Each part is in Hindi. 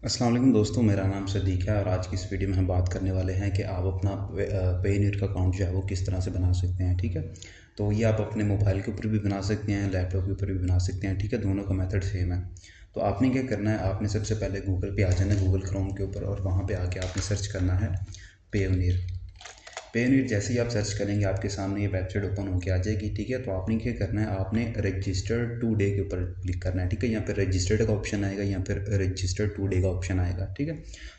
अस्सलाम वालेकुम दोस्तों, मेरा नाम सदीक है और आज की इस वीडियो में हम बात करने वाले हैं कि आप अपना पेयूनियर का अकाउंट जो है वो किस तरह से बना सकते हैं। ठीक है, तो ये आप अपने मोबाइल के ऊपर भी बना सकते हैं, लैपटॉप के ऊपर भी बना सकते हैं। ठीक है, दोनों का मेथड सेम है। तो आपने क्या करना है, आपने सबसे पहले गूगल पे आ जाना है, गूगल क्रोम के ऊपर, और वहाँ पर आके आपने सर्च करना है पेयूनियर। पेयूनियर जैसे ही आप सर्च करेंगे आपके सामने ये वेबसाइट ओपन होकर आ जाएगी। ठीक है, तो आपने क्या करना है, आपने रजिस्टर टू डे के ऊपर क्लिक करना है। ठीक है, यहाँ पर रजिस्टर्ड का ऑप्शन आएगा, यहाँ पर रजिस्टर्ड टू डे का ऑप्शन आएगा। ठीक है,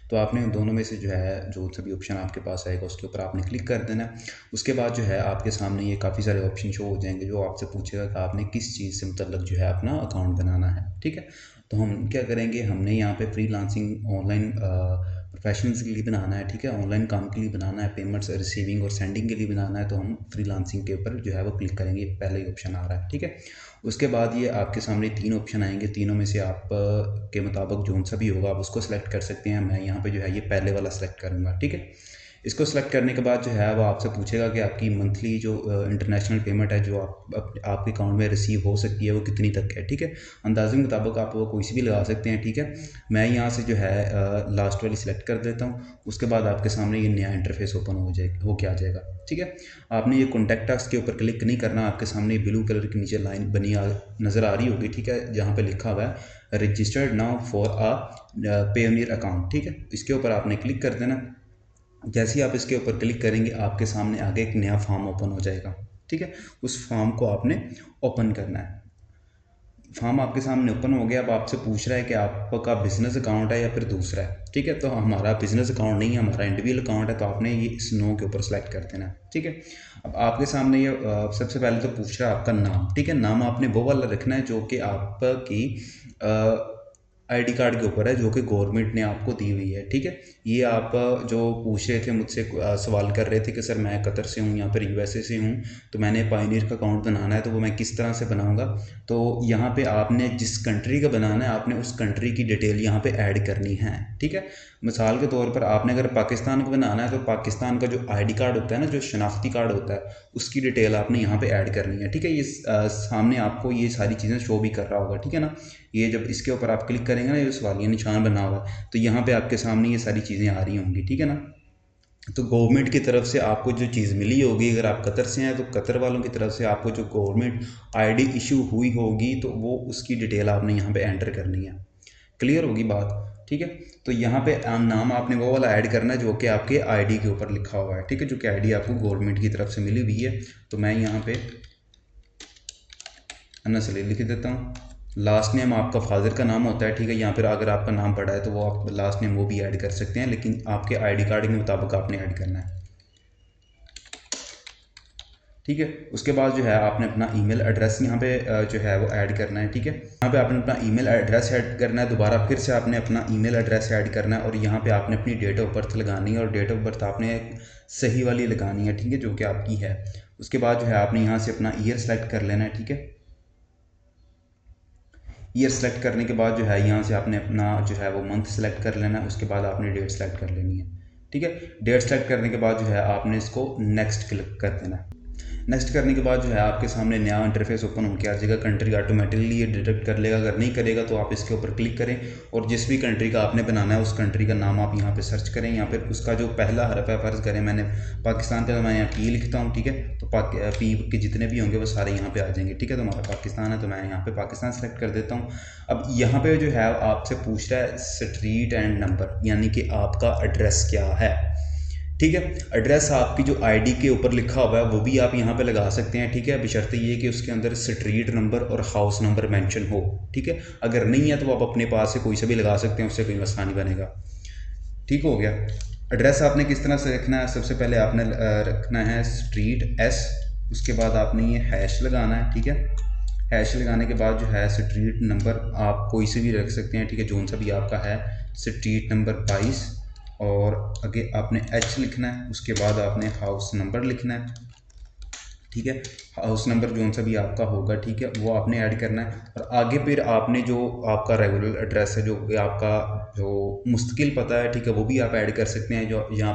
तो आपने दोनों में से जो है जो सभी ऑप्शन आपके पास आएगा उसके ऊपर आपने क्लिक कर देना है। उसके बाद जो है आपके सामने ये काफ़ी सारे ऑप्शन शो हो जाएंगे जो आपसे पूछेगा कि आपने किस चीज़ से मतलब जो है अपना अकाउंट बनाना है। ठीक है, तो हम क्या करेंगे, हमने यहाँ पे फ्रीलांसिंग ऑनलाइन प्रोफेशनल्स के लिए बनाना है। ठीक है, ऑनलाइन काम के लिए बनाना है, पेमेंट्स रिसीविंग और सेंडिंग के लिए बनाना है, तो हम फ्रीलांसिंग के ऊपर जो है वो क्लिक करेंगे। पहले ही ऑप्शन आ रहा है। ठीक है, उसके बाद ये आपके सामने तीन ऑप्शन आएंगे, तीनों में से आप के मुताबिक जो सा भी होगा आप उसको सेलेक्ट कर सकते हैं। मैं यहाँ पे जो है ये पहले वाला सेलेक्ट करूँगा। ठीक है, इसको सेलेक्ट करने के बाद जो है वो आपसे पूछेगा कि आपकी मंथली जो इंटरनेशनल पेमेंट है जो आपके अकाउंट में रिसीव हो सकती है वो कितनी तक है। ठीक है, अंदाजे के मुताबिक आप वो कोई सी भी लगा सकते हैं। ठीक है, मैं यहाँ से जो है लास्ट वाली सिलेक्ट कर देता हूँ। उसके बाद आपके सामने ये नया इंटरफेस ओपन हो के आ जाएगा। ठीक है, आपने ये कॉन्टैक्ट अस के ऊपर क्लिक नहीं करना, आपके सामने ब्लू कलर की नीचे लाइन बनी नज़र आ रही होगी। ठीक है, जहाँ पे लिखा हुआ है registered now for a Payoneer account. ठीक है, इसके ऊपर आपने क्लिक कर देना। जैसे ही आप इसके ऊपर क्लिक करेंगे आपके सामने आगे एक नया फॉर्म ओपन हो जाएगा। ठीक है, उस फॉर्म को आपने ओपन करना है। फॉर्म आपके सामने ओपन हो गया। अब आपसे पूछ रहा है कि आपका बिजनेस अकाउंट है या फिर दूसरा है। ठीक है, तो हमारा बिजनेस अकाउंट नहीं है, हमारा इंडिविजुअल अकाउंट है, तो आपने ये इस नो के ऊपर सेलेक्ट कर देना है। ठीक है, अब आपके सामने ये सबसे पहले तो पूछ रहा है आपका नाम। ठीक है, नाम आपने वो वाला रखना है जो कि आपकी आईडी कार्ड के ऊपर है, जो कि गवर्नमेंट ने आपको दी हुई है। ठीक है, ये आप जो पूछ रहे थे मुझसे, सवाल कर रहे थे कि सर मैं कतर से हूँ, यहाँ पर यूएसए से हूँ, तो मैंने पायनियर का अकाउंट बनाना है, तो वो मैं किस तरह से बनाऊँगा। तो यहाँ पे आपने जिस कंट्री का बनाना है आपने उस कंट्री की डिटेल यहाँ पे ऐड करनी है। ठीक है, मिसाल के तौर पर आपने अगर पाकिस्तान का बनाना है तो पाकिस्तान का जो आईडी कार्ड होता है ना, जो शनाख्ती कार्ड होता है, उसकी डिटेल आपने यहाँ पे ऐड करनी है। ठीक है, ये सामने आपको ये सारी चीज़ें शो भी कर रहा होगा। ठीक है ना, ये जब इसके ऊपर आप क्लिक करेंगे ना, ये सवालिया निशान बना हुआ है, तो यहाँ पे आपके सामने ये सारी चीज़ें आ रही होंगी। ठीक है ना, तो गवर्नमेंट की तरफ से आपको जो चीज़ मिली होगी, अगर आप कतर से हैं तो कतर वालों की तरफ से आपको जो गवर्नमेंट आईडी इशू हुई होगी तो वो उसकी डिटेल आपने यहाँ पे एंटर करनी है। क्लियर होगी बात। ठीक है, तो यहाँ पे नाम आपने वो वाला ऐड करना है जो कि आपके आईडी के ऊपर लिखा हुआ है। ठीक है, जो कि आईडी आपको गवर्नमेंट की तरफ से मिली हुई है। तो मैं यहाँ पे अन्ना सलील लिख देता हूँ। लास्ट नेम आपका फादर का नाम होता है। ठीक है, यहाँ पर अगर आपका नाम पड़ा है तो वो आप लास्ट नेम वो भी ऐड कर सकते हैं, लेकिन आपके आईडी कार्ड के मुताबिक आपने ऐड करना है। ठीक है, उसके बाद जो है आपने अपना ईमेल एड्रेस यहाँ पे जो है वो ऐड करना है। ठीक है, यहाँ पे आपने अपना ईमेल एड्रेस ऐड करना है, दोबारा फिर से आपने अपना ईमेल एड्रेस ऐड करना है, और यहाँ पे आपने अपनी डेट ऑफ बर्थ लगानी है, और डेट ऑफ बर्थ आपने सही वाली लगानी है। ठीक है, जो कि आपकी है। उसके बाद जो है आपने यहाँ से अपना ईयर सेलेक्ट कर लेना है। ठीक है, ईयर सेलेक्ट करने के बाद जो है यहाँ से आपने अपना जो है वो मंथ सेलेक्ट कर लेना है। उसके बाद आपने डेट सेलेक्ट कर लेनी है। ठीक है, डेट सेलेक्ट करने के बाद जो है आपने इसको नेक्स्ट क्लिक कर देना है। नेक्स्ट करने के बाद जो है आपके सामने नया इंटरफेस ओपन होकर आ जाएगा। कंट्री ऑटोमेटिकली ये डिटेक्ट कर लेगा, अगर नहीं करेगा तो आप इसके ऊपर क्लिक करें और जिस भी कंट्री का आपने बनाना है उस कंट्री का नाम आप यहाँ पे सर्च करें। यहाँ पे उसका जो पहला हरफ है, फ़र्ज़ करें मैंने पाकिस्तान का, तो मैं यहाँ पी लिखता हूँ। ठीक है, तो पी के जितने भी होंगे वो सारे यहाँ पे आ जाएंगे। ठीक है, तो हमारा पाकिस्तान है तो मैं यहाँ पे पाकिस्तान सेलेक्ट कर देता हूँ। अब यहाँ पे जो है आपसे पूछ रहा है स्ट्रीट एंड नंबर, यानी कि आपका एड्रेस क्या है। ठीक है, एड्रेस आपकी जो आईडी के ऊपर लिखा हुआ है वो भी आप यहाँ पे लगा सकते हैं। ठीक है, बशर्ते ये कि उसके अंदर स्ट्रीट नंबर और हाउस नंबर मेंशन हो। ठीक है, अगर नहीं है तो आप अपने पास से कोई से भी लगा सकते हैं, उससे कोई मसला नहीं बनेगा। ठीक हो गया। एड्रेस आपने किस तरह से रखना है, सबसे पहले आपने रखना है स्ट्रीट एस, उसके बाद आपने ये हैश लगाना है। ठीक है, हैश लगाने के बाद जो है स्ट्रीट नंबर आप कोई से भी रख सकते हैं। ठीक है, जोन सा भी आपका है, स्ट्रीट नंबर 22, और आगे आपने एच लिखना है। उसके बाद आपने हाउस नंबर लिखना है। ठीक है, हाउस नंबर जोन सा भी आपका होगा, ठीक है, वो आपने ऐड करना है। और आगे फिर आपने जो आपका रेगुलर एड्रेस है, जो आपका जो मुस्तकिल पता है, ठीक है, वो भी आप ऐड कर सकते हैं। जो यहाँ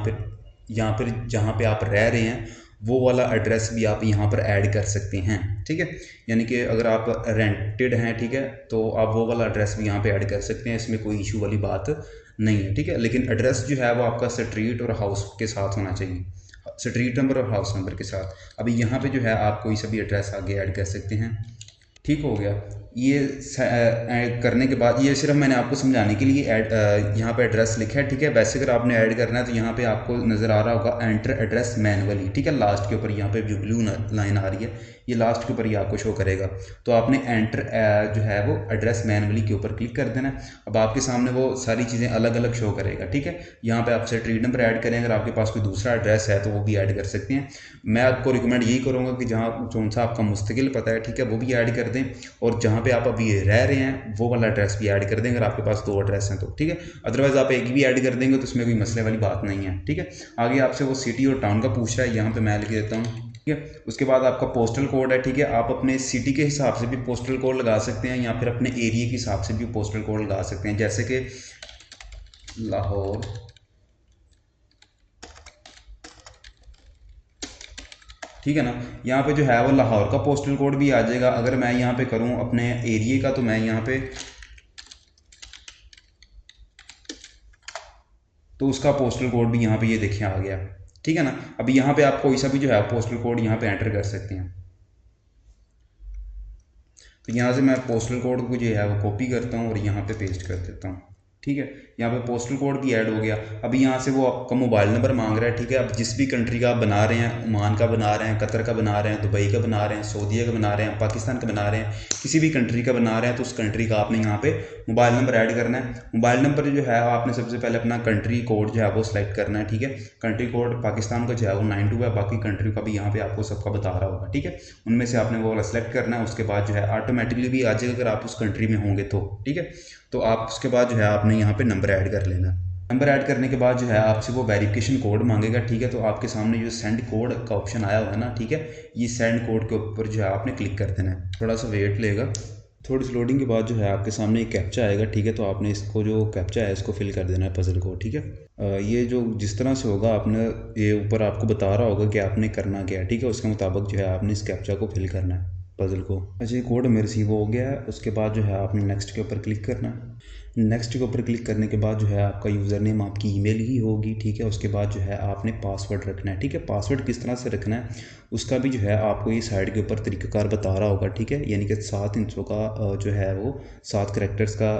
पर जहाँ पे आप रह रहे हैं वो वाला एड्रेस भी आप यहाँ पर ऐड कर सकते हैं, ठीक है। यानी कि अगर आप रेंटेड हैं, ठीक है, तो आप वो वाला एड्रेस भी यहाँ पे ऐड कर सकते हैं, इसमें कोई इशू वाली बात नहीं है, ठीक है। लेकिन एड्रेस जो है वो आपका स्ट्रीट और हाउस के साथ होना चाहिए, स्ट्रीट नंबर और हाउस नंबर के साथ। अभी यहाँ पे जो है आप कोई सा भी एड्रेस आगे ऐड कर सकते हैं, ठीक हो गया। ये करने के बाद, ये सिर्फ मैंने आपको समझाने के लिए ऐड यहाँ पे एड्रेस लिखा है, ठीक है। वैसे अगर आपने ऐड करना है तो यहाँ पे आपको नज़र आ रहा होगा एंटर एड्रेस मैनुअली, ठीक है। लास्ट के ऊपर यहाँ पे जो ब्लू लाइन आ रही है, ये लास्ट के ऊपर ये आपको शो करेगा। तो आपने एंटर जो है वो एड्रेस मैनुअली के ऊपर क्लिक कर देना। अब आपके सामने वो सारी चीज़ें अलग अलग शो करेगा, ठीक है। यहाँ पे आप स्ट्रीट नंबर ऐड करें, अगर आपके पास कोई दूसरा एड्रेस है तो वो भी ऐड कर सकते हैं। मैं आपको रिकमेंड यही करूँगा कि जहाँ कौन सा आपका मुस्तकिल पता है, ठीक है, वो भी ऐड कर दें, और जहाँ पे आप अभी रह रहे हैं वो वाला एड्रेस भी ऐड कर दें, अगर आपके पास 2 एड्रेस हैं तो, ठीक है। अदरवाइज़ आप एक भी ऐड कर देंगे तो उसमें कोई मसले वाली बात नहीं है, ठीक है। आगे आपसे वो सिटी और टाउन का पूछ रहा है, यहाँ पे मैं लिख देता हूँ, ठीक है। उसके बाद आपका पोस्टल कोड है, ठीक है। आप अपने सिटी के हिसाब से भी पोस्टल कोड लगा सकते हैं, या फिर अपने एरिया के हिसाब से भी पोस्टल कोड लगा सकते हैं, जैसे कि लाहौर, ठीक है ना। यहाँ पे जो है वो लाहौर का पोस्टल कोड भी आ जाएगा। अगर मैं यहाँ पे करूँ अपने एरिया का, तो मैं यहाँ पे, तो उसका पोस्टल कोड भी यहाँ पे ये देखिए आ गया, ठीक है ना। अभी यहाँ पे आप कोई सा भी जो है पोस्टल कोड यहाँ पे एंटर कर सकते हैं। तो यहाँ से मैं पोस्टल कोड को जो है वो कॉपी करता हूँ और यहाँ पे पेस्ट कर देता हूँ, ठीक है। यहाँ पे पोस्टल कोड भी ऐड हो गया। अभी यहाँ से वो आपका मोबाइल नंबर मांग रहा है, ठीक है। अब जिस भी कंट्री का आप बना रहे हैं, ओमान का बना रहे हैं, कतर का बना रहे हैं, दुबई का बना रहे हैं, सऊदीया का बना रहे हैं, पाकिस्तान का बना रहे हैं, किसी भी कंट्री का बना रहे हैं, तो उस कंट्री का आपने यहाँ पे मोबाइल नंबर ऐड करना है। मोबाइल नंबर जो है आपने सबसे पहले अपना कंट्री कोड जो है वो सिलेक्ट करना है, ठीक है। कंट्री कोड पाकिस्तान का जो है वो 92 है, बाकी कंट्री का भी यहाँ पे आपको सबका बता रहा होगा, ठीक है। उनमें से आपने वो वाला सेलेक्ट करना है। उसके बाद जो है ऑटोमेटिकली भी आ जाएगा अगर आप उस कंट्री में होंगे तो, ठीक है। तो आप उसके बाद जो है आपने यहाँ पे नंबर ऐड कर लेना। नंबर ऐड करने के बाद जो है आपसे वो वेरिफिकेशन कोड मांगेगा, ठीक है। तो आपके सामने जो सेंड कोड का ऑप्शन आया हुआ है ना, ठीक है, ये सेंड कोड के ऊपर जो है आपने क्लिक कर देना है। थोड़ा सा वेट लेगा, थोड़ी सी लोडिंग के बाद जो है आपके सामने एक कैप्चा आएगा, ठीक है। तो आपने इसको, जो कैप्चा है, इसको फिल कर देना है, पजल को, ठीक है। ये जो जिस तरह से होगा, आपने ये ऊपर आपको बता रहा होगा कि आपने करना क्या है, ठीक है। उसके मुताबिक जो है आपने इस कैप्चा को फिल करना है, पजल को। अच्छा, ये कोड में रिसीव हो गया है। उसके बाद जो है आपने नेक्स्ट के ऊपर क्लिक करना है। नेक्स्ट के ऊपर क्लिक करने के बाद जो है आपका यूज़र नेम आपकी ईमेल ही होगी, ठीक है। उसके बाद जो है आपने पासवर्ड रखना है, ठीक है। पासवर्ड किस तरह से रखना है उसका भी जो है आपको ये साइड के ऊपर तरीक़ाकार बता रहा होगा, ठीक है। यानी कि 7 हिंसों का जो है वो 7 करैक्टर्स का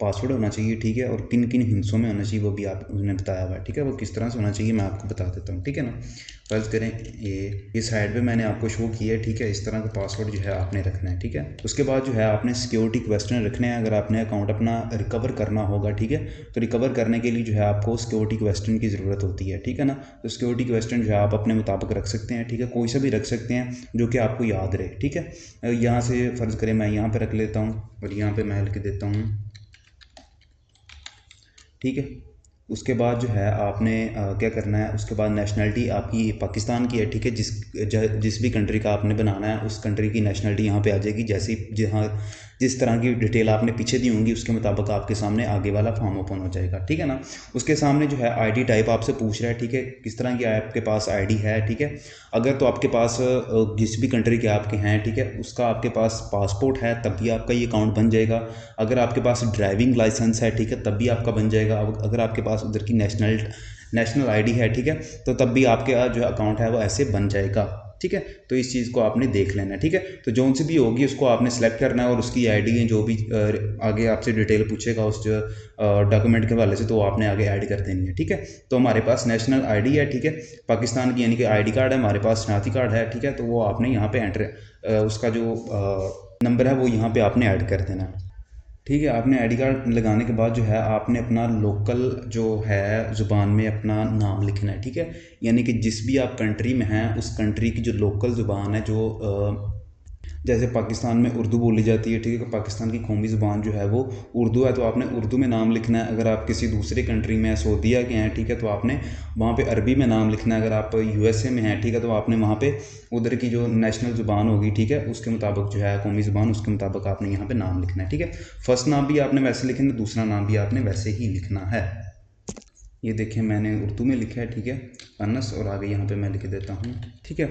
पासवर्ड होना चाहिए, ठीक है। और किन किन हिंसों में होना चाहिए वो भी आप उन्होंने बताया हुआ है, ठीक है। वो किस तरह से होना चाहिए मैं आपको बता देता हूँ, ठीक है ना। फर्ज करें ये साइड पे मैंने आपको शो किया है, ठीक है। इस तरह का पासवर्ड जो है आपने रखना है, ठीक है। उसके बाद जो है आपने सिक्योरिटी क्वेश्चन रखने हैं। अगर आपने अकाउंट अपना रिकवर करना होगा, ठीक है, तो रिकवर करने के लिए जो है आपको सिक्योरिटी क्वेश्चन की ज़रूरत होती है, ठीक है ना। तो सिक्योरिटी क्वेश्चन जो है आप अपने मुताबिक रख सकते हैं, ठीक है। कोई सा भी रख सकते हैं जो कि आपको याद रहे, ठीक है। यहाँ से फ़र्ज़ करें मैं यहाँ पर रख लेता हूँ और यहाँ पर मैं लिख देता हूँ, ठीक है। उसके बाद जो है आपने क्या करना है, उसके बाद नेशनलिटी आपकी पाकिस्तान की है, ठीक है। जिस भी कंट्री का आपने बनाना है उस कंट्री की नेशनलिटी यहाँ पे आ जाएगी। जैसे जहाँ जिस तरह की डिटेल आपने पीछे दी होंगी उसके मुताबिक आपके सामने आगे वाला फॉर्म ओपन हो जाएगा, ठीक है ना। उसके सामने जो है आईडी टाइप आपसे पूछ रहा है, ठीक है, किस तरह की आपके पास आईडी है, ठीक है। अगर तो आपके पास जिस भी कंट्री के आपके हैं, ठीक है, उसका आपके पास पासपोर्ट है तब भी आपका ये अकाउंट बन जाएगा। अगर आपके पास ड्राइविंग लाइसेंस है, ठीक है, तब भी आपका बन जाएगा। अगर आपके पास उधर की नेशनल आईडी है, ठीक है, तो तब भी आपके जो अकाउंट है वो ऐसे बन जाएगा, ठीक है। तो इस चीज़ को आपने देख लेना है, ठीक है। तो जो उनसे भी होगी उसको आपने सेलेक्ट करना है और उसकी आईडी जो भी आगे आपसे डिटेल पूछेगा उस डॉक्यूमेंट के हवाले से, तो आपने आगे ऐड कर देनी है, ठीक है। तो हमारे पास नेशनल आईडी है, ठीक है, पाकिस्तान की, यानी कि आईडी कार्ड है, हमारे पास शनाख्ती कार्ड है, ठीक है। तो वो आपने यहाँ पे एंटर उसका जो नंबर है वो यहाँ पे आपने ऐड कर देना है, ठीक है। आपने आईडी कार्ड लगाने के बाद जो है आपने अपना लोकल जो है ज़ुबान में अपना नाम लिखना है, ठीक है। यानी कि जिस भी आप कंट्री में हैं उस कंट्री की जो लोकल ज़ुबान है, जो जैसे पाकिस्तान में उर्दू बोली जाती है, ठीक है, पाकिस्तान की कौमी ज़ुबान जो है वो उर्दू है, तो आपने उर्दू में नाम लिखना है। अगर आप किसी दूसरे कंट्री में सऊदीया के हैं, ठीक है, तो आपने वहाँ पे अरबी में नाम लिखना है। अगर आप यूएसए में हैं, ठीक है, तो आपने वहाँ पे उधर की जो नेशनल ज़ुबान होगी, ठीक है, उसके मुताबिक जो है कौमी ज़ुबान, उसके मुताबिक आपने यहाँ पर नाम लिखना है, ठीक है। फर्स्ट नाम भी आपने वैसे लिखना है, दूसरा नाम भी आपने वैसे ही लिखना है। ये देखिए मैंने उर्दू में लिखा है, ठीक है, अनस, और आगे यहाँ पे मैं लिख देता हूँ, ठीक है।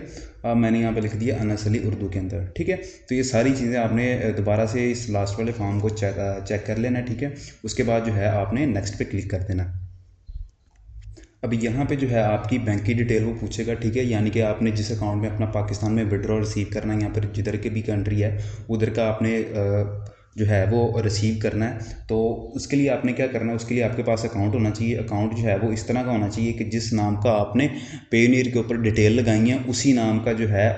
अब मैंने यहाँ पे लिख दिया अनस अली उर्दू के अंदर, ठीक है। तो ये सारी चीज़ें आपने दोबारा से इस लास्ट वाले फॉर्म को चेक कर लेना, ठीक है। उसके बाद जो है आपने नेक्स्ट पे क्लिक कर देना। अब यहाँ पे जो है आपकी बैंक की डिटेल वो पूछेगा, ठीक है, यानी कि आपने जिस अकाउंट में अपना पाकिस्तान में विड्रॉ रिसीव करना है, यहाँ पर जिधर के भी कंट्री है उधर का आपने जो है वो रिसीव करना है। तो उसके लिए आपने क्या करना है, उसके लिए आपके पास अकाउंट होना चाहिए। अकाउंट जो है वो इस तरह का होना चाहिए कि जिस नाम का आपने पेयोनियर के ऊपर डिटेल लगाई है उसी नाम का जो है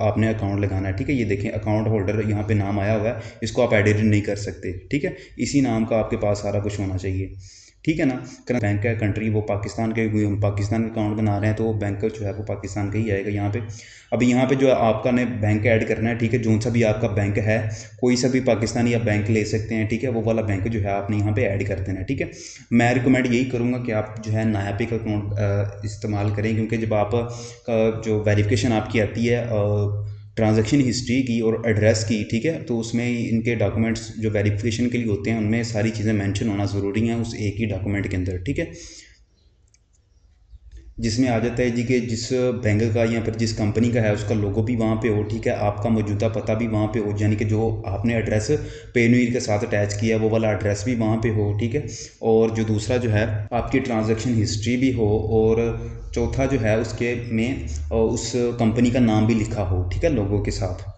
आपने अकाउंट लगाना है, ठीक है। ये देखें अकाउंट होल्डर यहाँ पे नाम आया हुआ है, इसको आप एडिट नहीं कर सकते, ठीक है। इसी नाम का आपके पास सारा कुछ होना चाहिए, ठीक है ना। बैंक है कंट्री वो पाकिस्तान के, हम पाकिस्तान का अकाउंट बना रहे हैं तो वो बैंक जो है वो पाकिस्तान का ही आएगा यहाँ पे। अब यहाँ पे जो है आपका ने बैंक ऐड करना है, ठीक है। जो सा भी आपका बैंक है, कोई सा भी पाकिस्तानी आप बैंक ले सकते हैं, ठीक है। वो वाला बैंक जो है आपने यहाँ पे ऐड कर देना है, ठीक है। मैं रिकमेंड यही करूँगा कि आप जो है नया पे का अकाउंट इस्तेमाल करें, क्योंकि जब आप जो वेरिफिकेशन आपकी आती है ट्रांजैक्शन हिस्ट्री की और एड्रेस की, ठीक है, तो उसमें इनके डॉक्यूमेंट्स जो वेरिफिकेशन के लिए होते हैं उनमें सारी चीज़ें मेंशन होना ज़रूरी है उस एक ही डॉक्यूमेंट के अंदर, ठीक है। जिसमें आ जाता है जी कि जिस बैंक का या फिर जिस कंपनी का है उसका लोगो भी वहाँ पे हो, ठीक है, आपका मौजूदा पता भी वहाँ पे हो, यानी कि जो आपने एड्रेस पेनवीर के साथ अटैच किया है वो वाला एड्रेस भी वहाँ पे हो, ठीक है। और जो दूसरा जो है आपकी ट्रांजैक्शन हिस्ट्री भी हो, और चौथा जो है उसके में उस कंपनी का नाम भी लिखा हो, ठीक है, लोगों के साथ।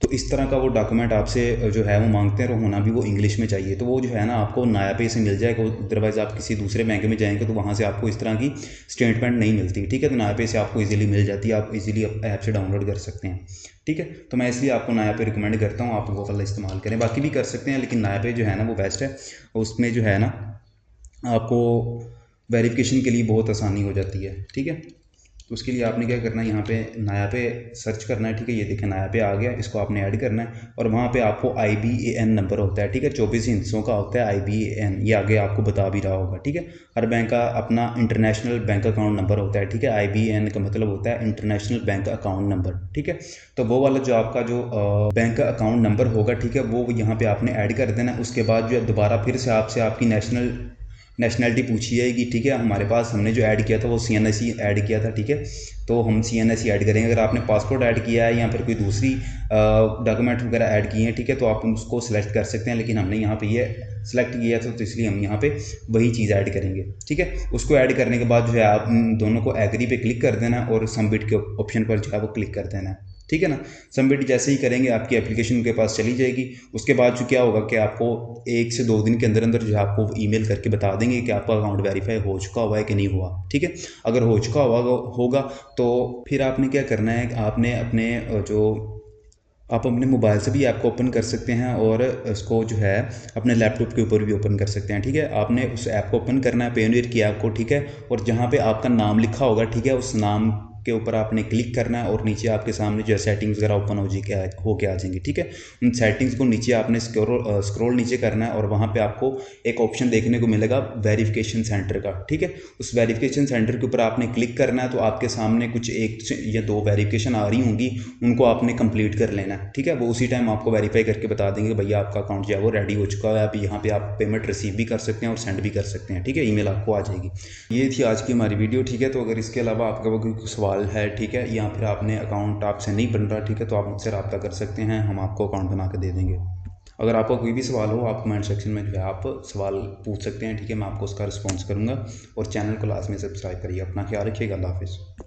तो इस तरह का वो डॉक्यूमेंट आपसे जो है वो मांगते हैं, और होना भी वो इंग्लिश में चाहिए। तो वो जो है ना आपको नाया पे से मिल जाएगा, अदरवाइज़ आप किसी दूसरे बैंक में जाएंगे तो वहाँ से आपको इस तरह की स्टेटमेंट नहीं मिलती, ठीक है। तो नाया पे से आपको इजीली मिल जाती है, आप इजीली ऐप से डाउनलोड कर सकते हैं, ठीक है। तो मैं इसलिए आपको नाया पे रिकमेंड करता हूँ, आप वो वाला इस्तेमाल करें। बाकी भी कर सकते हैं लेकिन नाया पे जो है ना वो बेस्ट है। उसमें जो है ना आपको वेरिफिकेशन के लिए बहुत आसानी हो जाती है, ठीक है। तो उसके लिए आपने क्या करना है, यहाँ पे नया पे सर्च करना है, ठीक है। ये देखें नया पे आ गया, इसको आपने ऐड करना है, और वहाँ पे आपको IBAN नंबर होता है, ठीक है, 24 हिस्सों का होता है IBAN, ये आगे आपको बता भी रहा होगा, ठीक है। हर बैंक का अपना इंटरनेशनल बैंक अकाउंट नंबर होता है, ठीक है। IBAN का मतलब होता है इंटरनेशनल बैंक अकाउंट नंबर, ठीक है। तो वो वाला जो आपका जो बैंक अकाउंट नंबर होगा, ठीक है, वो यहाँ पे आपने ऐड कर देना है। उसके बाद जो है दोबारा फिर से आपसे आपकी नेशनैलिटी पूछी जाएगी, ठीक है। हमारे पास हमने जो ऐड किया था वो CNSE ऐड किया था, ठीक है। तो हम CNSE ऐड करेंगे। अगर आपने पासपोर्ट ऐड किया है या फिर कोई दूसरी डॉक्यूमेंट वगैरह ऐड किए हैं, ठीक है, तो आप उसको सिलेक्ट कर सकते हैं, लेकिन हमने यहाँ पे ये सिलेक्ट किया था तो इसलिए हम यहाँ पे वही चीज़ ऐड करेंगे, ठीक है। उसको ऐड करने के बाद जो है आप दोनों को एग्री पे क्लिक कर देना और सबमिट के ऑप्शन पर जो है वो क्लिक कर देना है, ठीक है ना। सबमिट जैसे ही करेंगे आपकी एप्लीकेशन उनके पास चली जाएगी। उसके बाद जो क्या होगा कि आपको 1 से 2 दिन के अंदर अंदर जो है आपको ईमेल करके बता देंगे कि आपका अकाउंट वेरीफाई हो चुका हुआ है कि नहीं हुआ, ठीक है। अगर हो चुका होगा तो फिर आपने क्या करना है, आपने अपने जो आप अपने मोबाइल से भी ऐप को ओपन कर सकते हैं और इसको जो है अपने लैपटॉप के ऊपर भी ओपन कर सकते हैं, ठीक है। आपने उस ऐप को ओपन करना है, पेयोनियर की ऐप को, ठीक है। और जहाँ पे आपका नाम लिखा होगा, ठीक है, उस नाम के ऊपर आपने क्लिक करना है और नीचे आपके सामने जो है सेटिंग्स वगैरह ओपन हो के आ जाएंगी, ठीक है। उन सेटिंग्स को नीचे आपने स्क्रॉल नीचे करना है और वहाँ पे आपको एक ऑप्शन देखने को मिलेगा वेरिफिकेशन सेंटर का, ठीक है। उस वेरिफिकेशन सेंटर के ऊपर आपने क्लिक करना है, तो आपके सामने कुछ 1 या 2 वेरिफिकेशन आ रही होंगी, उनको आपने कंप्लीट कर लेना है, ठीक है। वो उसी टाइम आपको वेरीफाई करके बता देंगे भैया आपका अकाउंट जो है वो रेडी हो चुका है। आप यहाँ पे आप पेमेंट रिसीव भी कर सकते हैं और सेंड भी कर सकते हैं, ठीक है। ईमेल आपको आ जाएगी। ये थी आज की हमारी वीडियो, ठीक है। तो अगर इसके अलावा आपका कोई सवाल है, ठीक है, या फिर आपने अकाउंट आपसे नहीं बन रहा, ठीक है, तो आप मुझसे रब्ता कर सकते हैं, हम आपको अकाउंट बना के दे देंगे। अगर आपका कोई भी सवाल हो आप कमेंट सेक्शन में जो है आप सवाल पूछ सकते हैं, ठीक है, मैं आपको उसका रिस्पॉन्स करूँगा। और चैनल को लास्ट में सब्सक्राइब करिए। अपना ख्याल रखिएगा। अल्लाह हाफिज़।